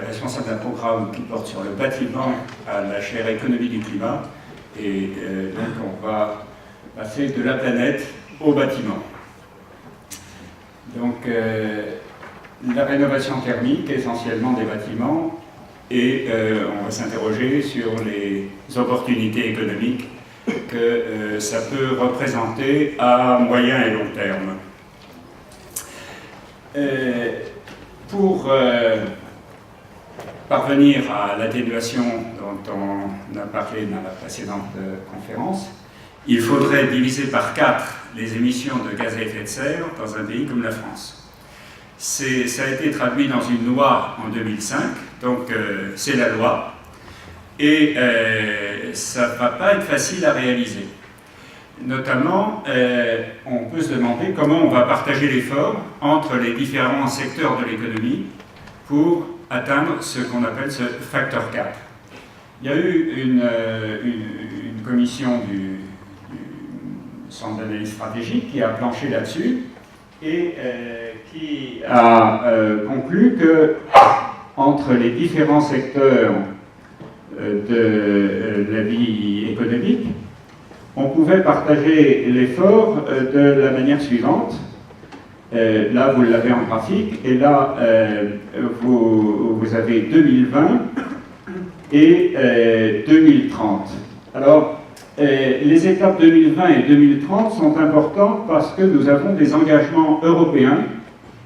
responsable d'un programme qui porte sur le bâtiment à la chaire économie du climat. Et donc on va passer de la planète au bâtiment. Donc la rénovation thermique essentiellement des bâtiments, et on va s'interroger sur les opportunités économiques que ça peut représenter à moyen et long terme. Pour parvenir à l'atténuation dont on a parlé dans la précédente conférence, il faudrait diviser par 4 les émissions de gaz à effet de serre dans un pays comme la France. Ça a été traduit dans une loi en 2005, donc c'est la loi, et ça ne va pas être facile à réaliser. Notamment, on peut se demander comment on va partager l'effort entre les différents secteurs de l'économie pour atteindre ce qu'on appelle ce facteur 4. Il y a eu une commission du Centre d'analyse stratégique qui a planché là-dessus et qui a conclu que entre les différents secteurs de la vie économique, on pouvait partager l'effort de la manière suivante. Là, vous l'avez en graphique, et là, vous avez 2020 et 2030. Alors, les étapes 2020 et 2030 sont importantes parce que nous avons des engagements européens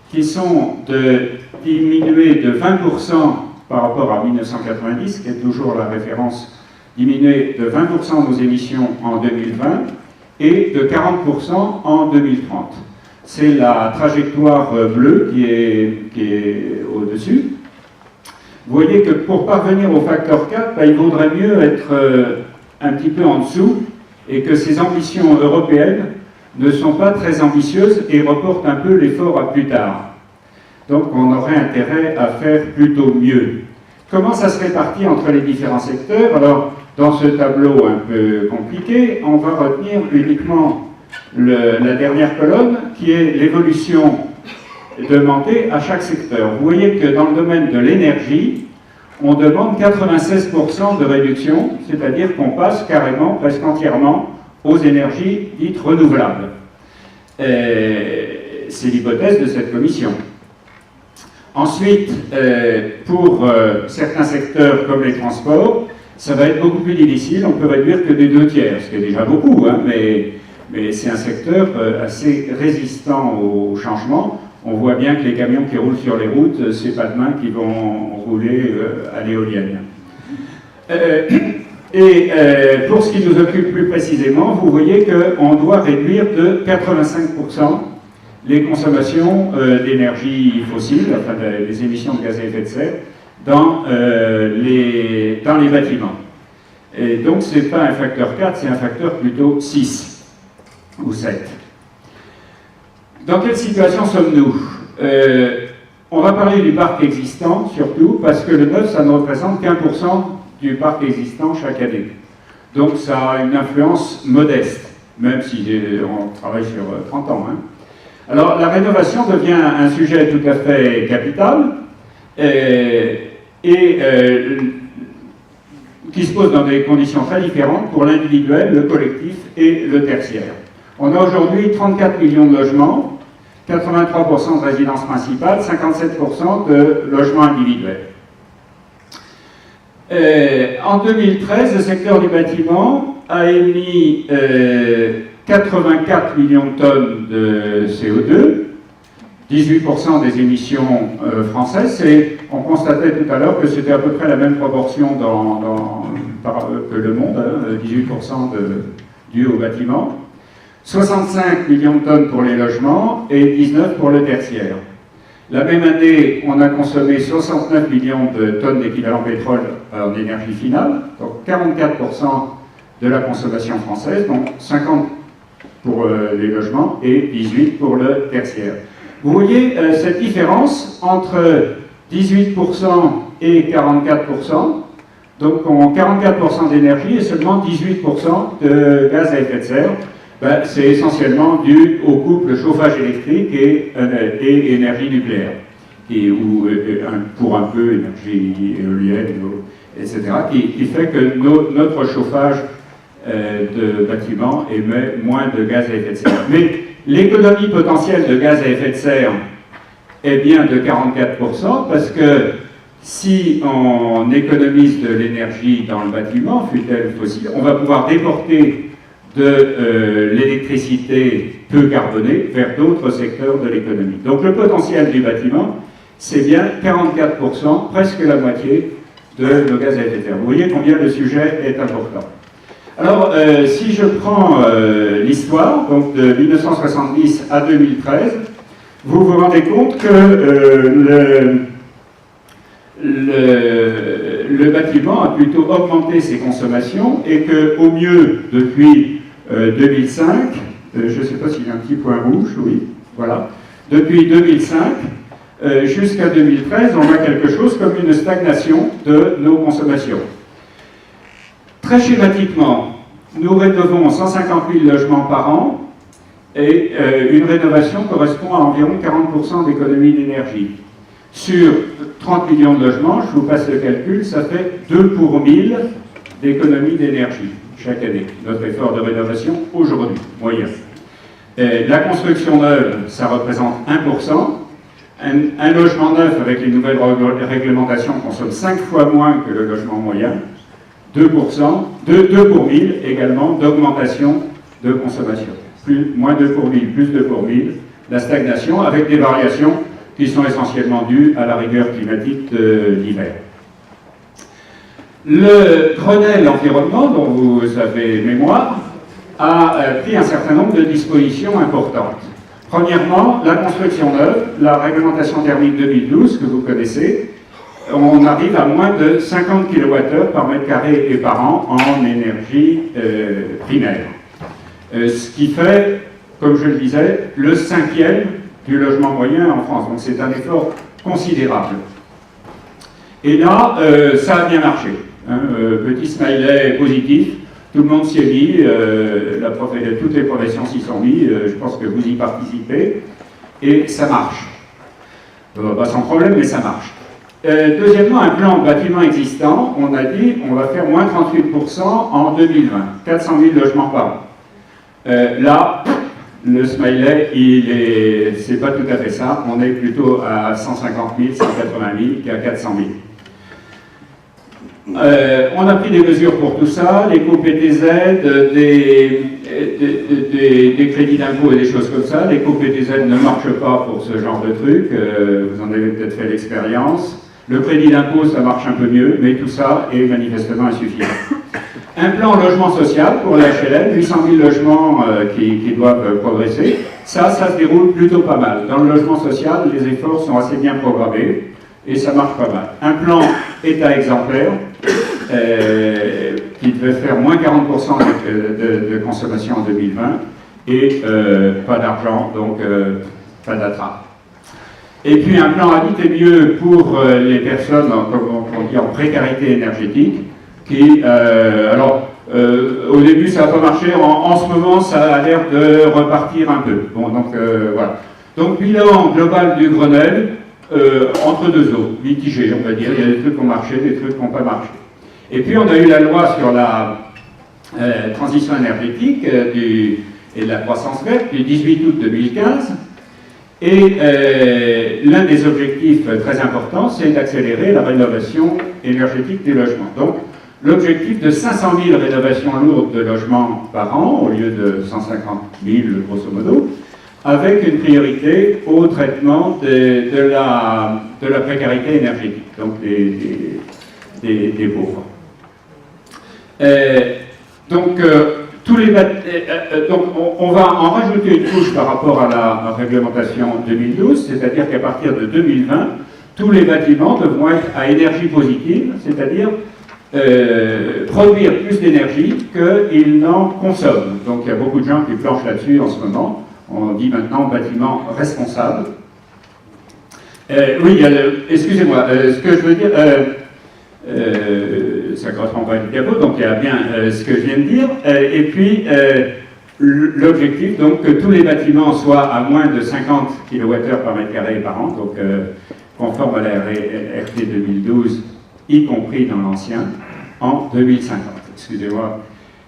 qui sont de diminuer de 20% par rapport à 1990, qui est toujours la référence, diminuer de 20% nos émissions en 2020 et de 40% en 2030. C'est la trajectoire bleue qui est au-dessus. Vous voyez que pour parvenir au facteur 4, il vaudrait mieux être un petit peu en dessous, et que ces ambitions européennes ne sont pas très ambitieuses et reportent un peu l'effort à plus tard. Donc on aurait intérêt à faire plutôt mieux. Comment ça se répartit entre les différents secteurs? Alors, dans ce tableau un peu compliqué, on va retenir uniquement la dernière colonne, qui est l'évolution demandée à chaque secteur. Vous voyez que dans le domaine de l'énergie, on demande 96% de réduction, c'est-à-dire qu'on passe carrément, presque entièrement, aux énergies dites renouvelables. C'est l'hypothèse de cette commission. Ensuite, pour certains secteurs comme les transports, ça va être beaucoup plus difficile, on peut réduire que des 2/3, ce qui est déjà beaucoup, hein, mais c'est un secteur assez résistant au changement. On voit bien que les camions qui roulent sur les routes, c'est pas demain qu'ils vont rouler à l'éolienne. Pour ce qui nous occupe plus précisément, vous voyez qu'on doit réduire de 85% les consommations d'énergie fossile, enfin les émissions de gaz à effet de serre, dans les bâtiments. Et donc ce n'est pas un facteur 4, c'est un facteur plutôt 6 ou 7. Dans quelle situation sommes-nous? On va parler du parc existant, surtout, parce que le neuf, ça ne représente qu'1% du parc existant chaque année. Donc ça a une influence modeste, même si on travaille sur 30 ans. Hein. Alors la rénovation devient un sujet tout à fait capital, qui se pose dans des conditions très différentes pour l'individuel, le collectif et le tertiaire. On a aujourd'hui 34 millions de logements, 83% de résidences principales, 57% de logements individuels. En 2013, le secteur du bâtiment a émis 84 millions de tonnes de CO2, 18% des émissions françaises, et on constatait tout à l'heure que c'était à peu près la même proportion que le monde, hein, 18% dû au bâtiment. 65 millions de tonnes pour les logements et 19 pour le tertiaire. La même année, on a consommé 69 millions de tonnes d'équivalent pétrole en énergie finale, donc 44% de la consommation française, donc 50 pour les logements et 18 pour le tertiaire. Vous voyez cette différence entre 18% et 44%, donc on 44% d'énergie et seulement 18% de gaz à effet de serre. C'est essentiellement dû au couple chauffage électrique et énergie nucléaire. ou pour un peu énergie éolienne, etc., qui fait que notre chauffage de bâtiments émet moins de gaz à effet de serre. Mais l'économie potentielle de gaz à effet de serre est bien de 44%, parce que si on économise de l'énergie dans le bâtiment, fût-elle fossile, on va pouvoir déporter de l'électricité peu carbonée vers d'autres secteurs de l'économie. Donc le potentiel du bâtiment, c'est bien 44%, presque la moitié de nos gaz à effet de serre. Vous voyez combien le sujet est important. Alors, si je prends l'histoire, donc de 1970 à 2013, vous vous rendez compte que le bâtiment a plutôt augmenté ses consommations et qu'au mieux, depuis 2005, je ne sais pas s'il y a un petit point rouge, oui, voilà, depuis 2005 jusqu'à 2013, on a quelque chose comme une stagnation de nos consommations. Très schématiquement, nous rénovons 150 000 logements par an et une rénovation correspond à environ 40% d'économie d'énergie. Sur 30 millions de logements, je vous passe le calcul, ça fait 2 pour 1000 d'économie d'énergie chaque année. Notre effort de rénovation aujourd'hui, moyen. La construction neuve, ça représente 1%. Un logement neuf avec les nouvelles réglementations consomme 5 fois moins que le logement moyen. 2 pour 1000 également d'augmentation de consommation. Moins 2 pour 1000, plus 2 pour 1000, la stagnation avec des variations qui sont essentiellement dues à la rigueur climatique de l'hiver. Le Grenelle environnement, dont vous avez mémoire, a pris un certain nombre de dispositions importantes. Premièrement, la construction neuve, la réglementation thermique 2012 que vous connaissez, on arrive à moins de 50 kWh par mètre carré et par an en énergie primaire. Ce qui fait, comme je le disais, le 5e du logement moyen en France. Donc c'est un effort considérable. Et là, ça a bien marché. Hein, petit smiley positif, tout le monde s'y est mis, toutes les professions s'y sont mis, je pense que vous y participez, et ça marche. Pas sans problème, mais ça marche. Deuxièmement, un plan bâtiment existant, on a dit on va faire moins 38% en 2020, 400 000 logements par an. Là, le smiley, c'est pas tout à fait ça, on est plutôt à 150 000, 180 000 qu'à 400 000. On a pris des mesures pour tout ça, les co-PTZ, des crédits d'impôt et des choses comme ça. Les co-PTZ ne marchent pas pour ce genre de truc, vous en avez peut-être fait l'expérience. Le crédit d'impôt, ça marche un peu mieux, mais tout ça est manifestement insuffisant. Un plan logement social pour la HLM, 800 000 logements qui doivent progresser. Ça se déroule plutôt pas mal. Dans le logement social, les efforts sont assez bien programmés et ça marche pas mal. Un plan État exemplaire qui devait faire moins 40% de consommation en 2020 et pas d'argent, donc pas d'attrape. Et puis un plan Habiter mieux pour les personnes, comme on dit, en précarité énergétique, qui, au début ça n'a pas marché, en ce moment ça a l'air de repartir un peu. Bon, donc voilà. Donc bilan global du Grenelle, entre deux eaux, mitigé on va dire, il y a des trucs qui ont marché, des trucs qui n'ont pas marché. Et puis on a eu la loi sur la transition énergétique et de la croissance verte du 18 août 2015, et l'un des objectifs très importants, c'est d'accélérer la rénovation énergétique des logements. Donc, l'objectif de 500 000 rénovations lourdes de logements par an, au lieu de 150 000 grosso modo, avec une priorité au traitement de la précarité énergétique, donc des pauvres. Donc on va en rajouter une couche par rapport à la réglementation 2012, c'est-à-dire qu'à partir de 2020, tous les bâtiments devront être à énergie positive, c'est-à-dire produire plus d'énergie qu'ils n'en consomment. Donc il y a beaucoup de gens qui planchent là-dessus en ce moment. On dit maintenant bâtiment responsable. Oui, excusez-moi, ce que je veux dire, ça ne correspond pas à du diapo, donc il y a bien ce que je viens de dire. Et puis, l'objectif, donc, que tous les bâtiments soient à moins de 50 kWh par mètre carré par an, donc conforme à la RT 2012, y compris dans l'ancien, en 2050. Excusez-moi.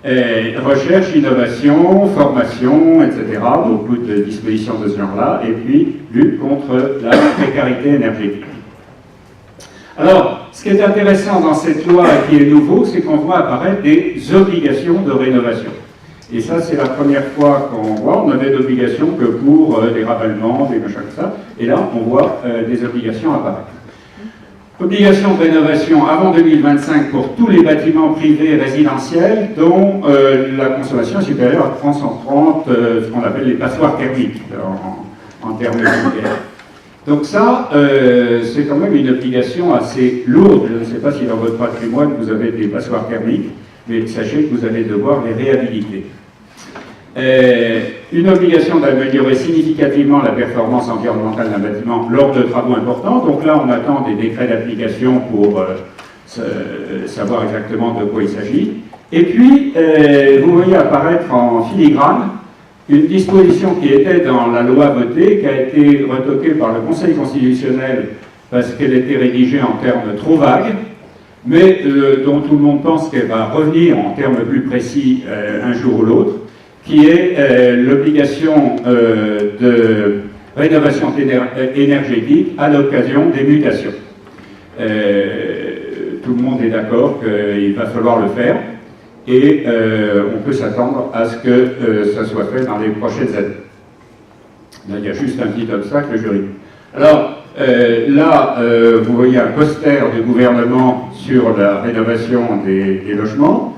Recherche, innovation, formation, etc. Beaucoup de dispositions de ce genre-là. Et puis, lutte contre la précarité énergétique. Alors, ce qui est intéressant dans cette loi et qui est nouveau, c'est qu'on voit apparaître des obligations de rénovation. Et ça, c'est la première fois qu'on voit. On n'avait d'obligations que pour des rappellements, des machins comme ça. Et là, on voit des obligations apparaître. Obligation de rénovation avant 2025 pour tous les bâtiments privés résidentiels dont la consommation est supérieure à 330, ce qu'on appelle les passoires thermiques en termes vulgaires. Donc ça, c'est quand même une obligation assez lourde. Je ne sais pas si dans votre patrimoine vous avez des passoires thermiques, mais sachez que vous allez devoir les réhabiliter. Une obligation d'améliorer significativement la performance environnementale d'un bâtiment lors de travaux importants. Donc là, on attend des décrets d'application pour savoir exactement de quoi il s'agit. Et puis, vous voyez apparaître en filigrane une disposition qui était dans la loi votée, qui a été retoquée par le Conseil constitutionnel parce qu'elle était rédigée en termes trop vagues, mais dont tout le monde pense qu'elle va revenir en termes plus précis un jour ou l'autre, qui est l'obligation de rénovation énergétique à l'occasion des mutations. Tout le monde est d'accord qu'il va falloir le faire, et on peut s'attendre à ce que ça soit fait dans les prochaines années. Là, il y a juste un petit obstacle juridique. Alors, là, vous voyez un poster du gouvernement sur la rénovation des logements,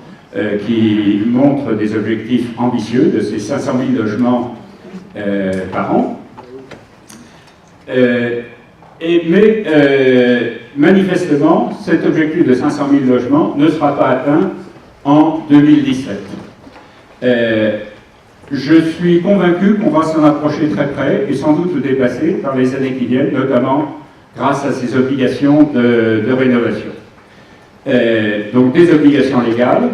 qui montre des objectifs ambitieux de ces 500 000 logements par an. Mais manifestement, cet objectif de 500 000 logements ne sera pas atteint en 2017. Je suis convaincu qu'on va s'en approcher très près et sans doute le dépasser dans les années qui viennent, notamment grâce à ces obligations de rénovation. Donc des obligations légales.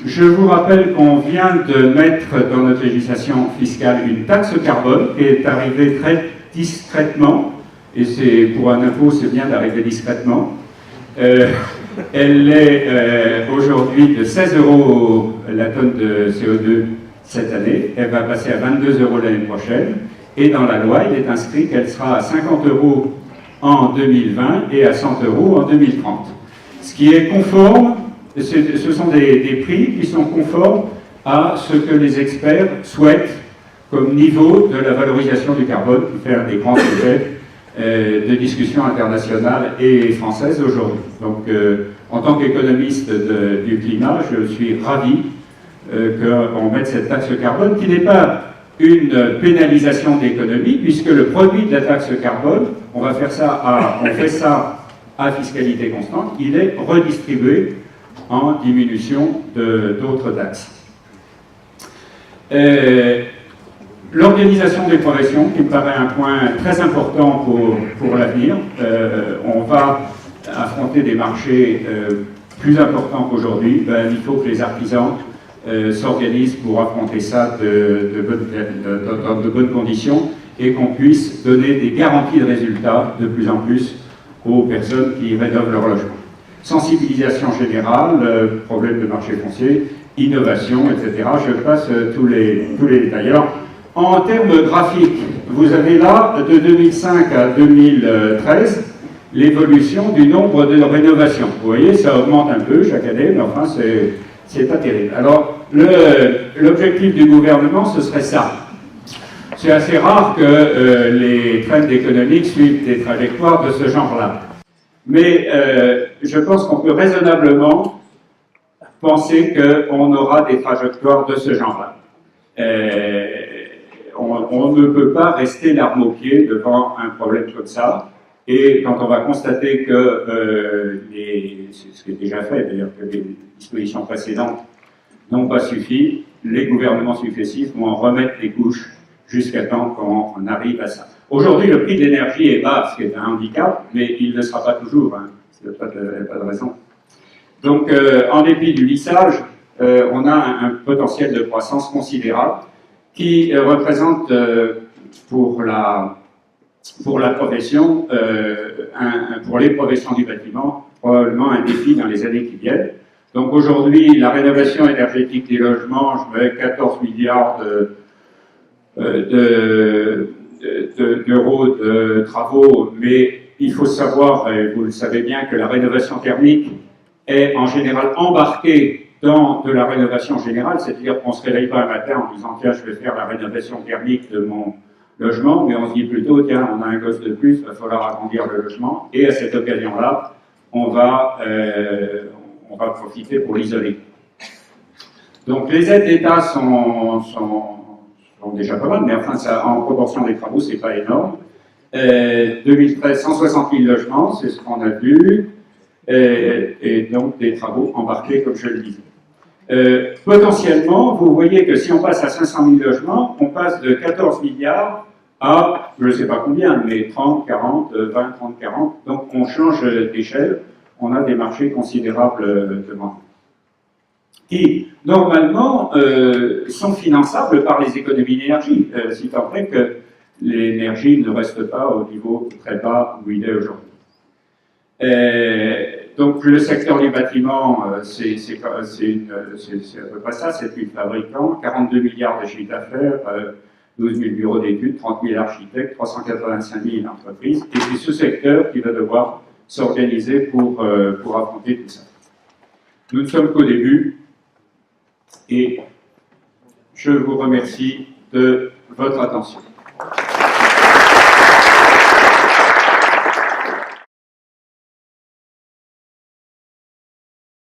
Je vous rappelle qu'on vient de mettre dans notre législation fiscale une taxe carbone qui est arrivée très discrètement, et c'est pour un impôt, c'est bien d'arriver discrètement. Elle est aujourd'hui de 16 € la tonne de CO2 cette année, elle va passer à 22 € l'année prochaine, et dans la loi, il est inscrit qu'elle sera à 50 € en 2020 et à 100 € en 2030. Ce qui est conforme. Ce sont des prix qui sont conformes à ce que les experts souhaitent comme niveau de la valorisation du carbone, qui fait un des grands sujets de discussion internationale et française aujourd'hui. Donc, en tant qu'économiste du climat, je suis ravi qu'on mette cette taxe carbone, qui n'est pas une pénalisation d'économie, puisque le produit de la taxe carbone, on fait ça à fiscalité constante, il est redistribué en diminution d'autres taxes. L'organisation des professions, qui me paraît un point très important pour l'avenir. On va affronter des marchés plus importants qu'aujourd'hui. Il faut que les artisans s'organisent pour affronter ça dans de bonnes conditions et qu'on puisse donner des garanties de résultats de plus en plus aux personnes qui rénovent leur logement. Sensibilisation générale, problème de marché foncier, innovation, etc. Je passe tous les détails. Alors, en termes graphiques, vous avez là, de 2005 à 2013, l'évolution du nombre de rénovations. Vous voyez, ça augmente un peu chaque année, mais enfin, c'est pas terrible. Alors, l'objectif du gouvernement, ce serait ça. C'est assez rare que les trends économiques suivent des trajectoires de ce genre-là. Mais je pense qu'on peut raisonnablement penser qu'on aura des trajectoires de ce genre-là. On ne peut pas rester l'arme au pied devant un problème comme ça. Et quand on va constater que, ce qui est déjà fait d'ailleurs, que les dispositions précédentes n'ont pas suffi, les gouvernements successifs vont en remettre des couches jusqu'à temps qu'on arrive à ça. Aujourd'hui, le prix de l'énergie est bas, ce qui est un handicap, mais il ne le sera pas toujours, hein. Il n'y a pas de raison. Donc, en dépit du lissage, on a un potentiel de croissance considérable qui représente pour la pour la profession, pour les professions du bâtiment, probablement un défi dans les années qui viennent. Donc aujourd'hui, la rénovation énergétique des logements, je mets 14 milliards d'euros de travaux, mais il faut savoir, et vous le savez bien, que la rénovation thermique est en général embarquée dans de la rénovation générale, c'est-à-dire qu'on ne se réveille pas un matin en disant « tiens, je vais faire la rénovation thermique de mon logement », mais on se dit plutôt « tiens, on a un gosse de plus, il va falloir agrandir le logement », et à cette occasion-là, on va profiter pour l'isoler. Donc les aides d'État sont déjà pas mal, mais enfin, ça, en proportion des travaux, c'est pas énorme. 2013, 160 000 logements, c'est ce qu'on a vu, et donc des travaux embarqués, comme je le disais. Potentiellement, vous voyez que si on passe à 500 000 logements, on passe de 14 milliards à, je ne sais pas combien, mais 30, 40, 20, 30, 40, donc on change d'échelle, on a des marchés considérables devant nous, qui, normalement, sont finançables par les économies d'énergie, si tant est que l'énergie ne reste pas au niveau très bas où il est aujourd'hui. Donc le secteur du bâtiment, c'est à peu près ça, c'est 8 fabricants, 42 milliards de chiffre d'affaires, 12 000 bureaux d'études, 30 000 architectes, 385 000 entreprises, et c'est ce secteur qui va devoir s'organiser pour affronter tout ça. Nous ne sommes qu'au début, et je vous remercie de votre attention.